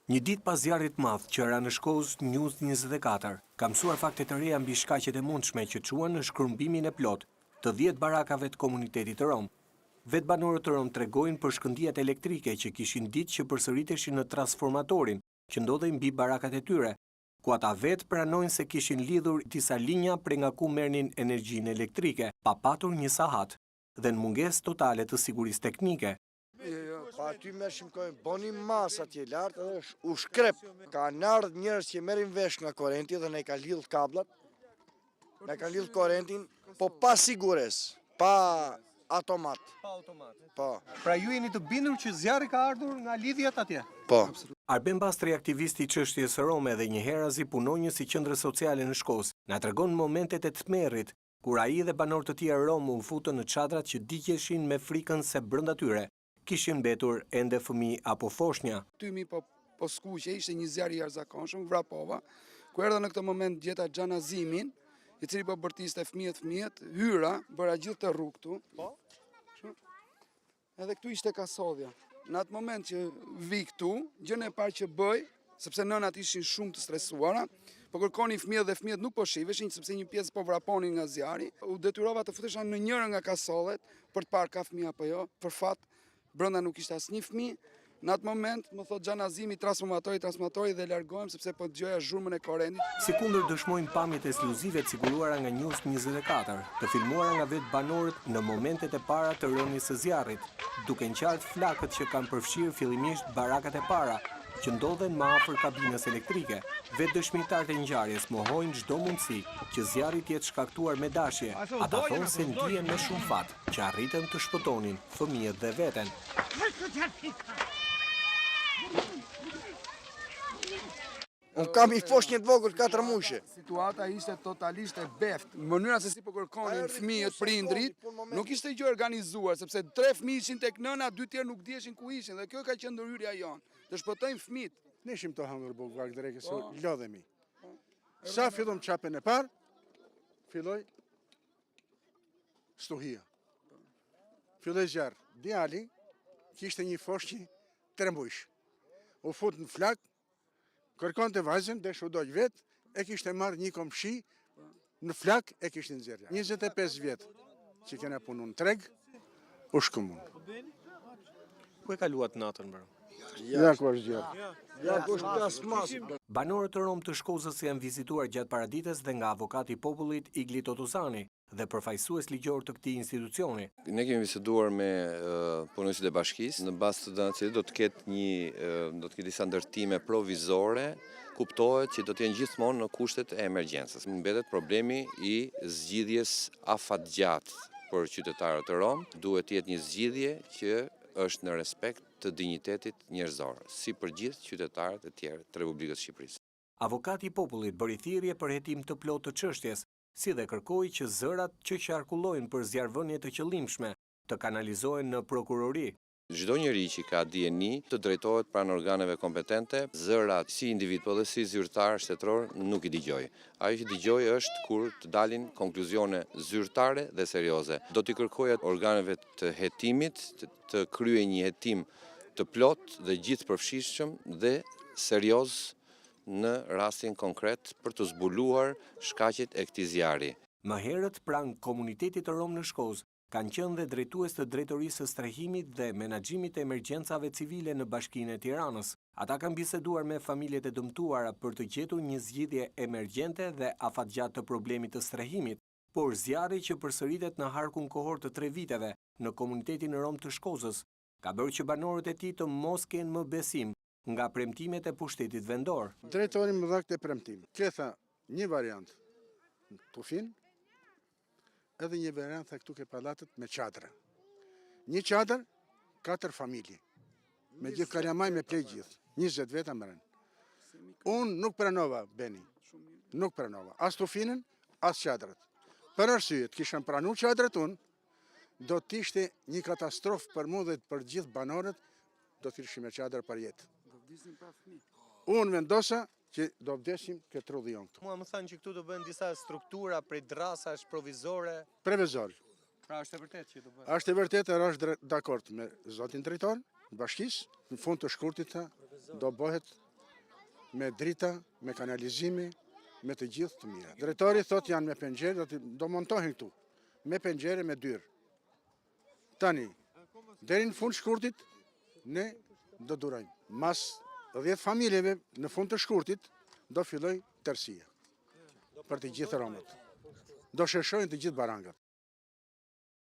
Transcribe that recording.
Një ditë pas zjarrit madh që ra në Shkozë, News 24 ka mësuar fakte të reja mbi shkaqet e mundshme që çuan në shkërmbimin e plot të 10 barakave të komunitetit të Rom. Vetë banorët të Rom tregojnë për shkëndijat elektrike që kishin ditë që përsëriteshin në transformatorin që ndodhej mbi barakat e tyre, ku ata vetë pranojnë se kishin lidhur disa linja prej nga ku merrnin energjinë elektrike, pa patur një sahat dhe në mungesë totale të sigurisë teknike. Pa aty me shimkojnë, boni mas atje lartë edhe u shkrep. Ka nardh njerëz që merrin vesh nga korrenti dhe ne ka lidh kablat, ne ka lidh korrentin, po pa sigures, pa automat. Po. Pra ju jeni të bindur që zjarri ka ardhur nga lidhjet atje? Po. Arben Bastri, aktivisti i çështjes së Rome dhe një herazi punonjës i qendrës sociale në Shkozë, na tregon momentet e tmerrit kur ai dhe banorët të tjerë Rom u futën në çadrat që diqeshin me frikën se brenda tyre kishin mbetur ende fëmijë apo foshnja. Tymi po skuqe, ishte një zjarr i jashtëzakonshëm, vrapova, ku erdha në këtë moment gjeta Xhanazimin, i cili po bërtiste fëmijët, hyra, bëra gjithë të rrugë këtu. Po. Edhe këtu ishte kasodhja. Në atë moment që vi këtu, gjën e parë që bëj, sepse nënat ishin shumë të stresuara, po kërkonin fëmijët dhe fëmijët nuk po shiheshin sepse një pjesë po vraponin nga zjarri. U detyrova të futesha në njëra nga kasollet për të parë ka fëmijë apo jo. Për fat brenda nuk ishte asnjë fëmijë. Në atë moment më thot Xhanazimi transformatori dhe largohem sepse po dëgjoja zhurmën e korrentit. Si kundër dëshmojnë pamjet ekskluzive të siguruara nga News 24, të filmuara nga vetë banorët në momentet e para të rënies së zjarrit, duke qartë flakët që kanë përfshirë fillimisht barakat e para, që ndodhen më afër kabinës elektrike. Vetë dëshmitarët e ngjarjes mohojnë çdo mundësi që zjarri të jetë shkaktuar me dashje. Ata thonë se ndihen me shumë fat që arritën të shpëtonin fëmijët dhe veten. Unë kam i foshnjë të vogël 4 muajshe. Situata ishte totalisht e beftë. Mënyra se si po kërkonin fëmijët, prindrit, nuk ishte gjë organizuar, sepse 3 fëmijë ishin tek nëna, 2 tjerë nuk dieshin ku ishin, dhe kjo ka qenë ndërhyrja jonë, të shpëtojmë fëmijët. Ne ishim të hangër bukvak dreke, se lodhemi. Sa fillom çapën e parë, filloi stuhia. Filloi zjarr. Djali kishte një foshnjë 3 muajsh. U fut në flak, kërkon të vajzën, dhe shudoj vetë, e kishte marrë një komshi, në flak e kishte nxjerrë. 25 vjetë që kena punu në treg, u shkëmun. Ku e kaluat natën, bro? Ja ku është gjatë. Ja ku është plasmas. Banorët të Rom të Shkozës janë vizituar gjatë paradites dhe nga avokati i popullit Igli Totuzani dhe përfaqësues ligjor të këtij institucioni. Ne kemi biseduar me punonjësit e bashkisë, në bazë të cilit do të ketë disa ndërtime provizore, kuptohet që do të jenë gjithmonë në kushtet e emergjencës. Mbetet problemi i zgjidhjes afatgjatë për qytetarët e Rom, duhet të jetë një zgjidhje që është në respekt të dinjitetit njerëzor, si për gjithë qytetarët e tjerë të Republikës Shqipërisë. Avokati i popullit bëri thirrje për hetim të plotë të çështjes, si dhe kërkoi që zërat që qarkullojnë për zjarrvënie të qëllimshme të kanalizohen në prokurori. Çdo njeri që ka dieni të drejtohet pranë organeve kompetente, zërat si individ po dhe si zyrtar shtetëror nuk i dëgjoj. Ajo që dëgjoj është kur të dalin konkluzione zyrtare dhe serioze. Do t'i kërkoja organeve të hetimit të kryejnë një hetim të plot dhe gjithëpërfshirshëm dhe serioz në rastin konkret për të zbuluar shkaqet e këtij zjarri. Më herët pranë komunitetit të Rom në Shkozë kanë qenë dhe drejtues të drejtorisë së strehimit dhe menaxhimit të emergjencave civile në Bashkinë e Tiranës. Ata kanë biseduar me familjet e dëmtuara për të gjetur një zgjidhje emergjente dhe afatgjatë të problemit të strehimit, por zjarri që përsëritet në harkun kohor të 3 viteve në komunitetin Rom të Shkozës ka bërë që banorët e tij të mos kenë më besim nga premtimet e pushtetit vendor. Drejtori më dha këtë premtim. Ketha një variant tufin, edhe një variant këtu ke pallatet me çadra. Një çadër, 4 familje. Me gjithë kalamaj me plej gjithë. 20 veta mërën. Unë nuk pranova, Beni. Nuk pranova. As tufinën, as çadrat. Për arsye, të kishën pranu çadrat unë, do t'ishte një katastrofë për mu dhe për gjithë banorët, do t'ishim me çadër për jetë. Unë vendosa që do vdesim këtë rudhion këtu. Mua më thanë që këtu do bëhen disa struktura prej drasash provizore. Provizor. Pra është e vërtetë që do bëhen. Është e vërtetë, është dakord me zotin drejtor, bashkisë, në fund të shkurtit do bëhet me drita, me kanalizimi, me të gjithë të mira. Drejtori thot janë me pengjere, do montohen këtu, me pengjere, me dyrë. Tani, deri në fund shkurtit, ne do durojmë. Mas 10 familjeve në fund të shkurtit, do filloj tërësia për të gjithë romët. Do shërshojnë të gjithë barangat.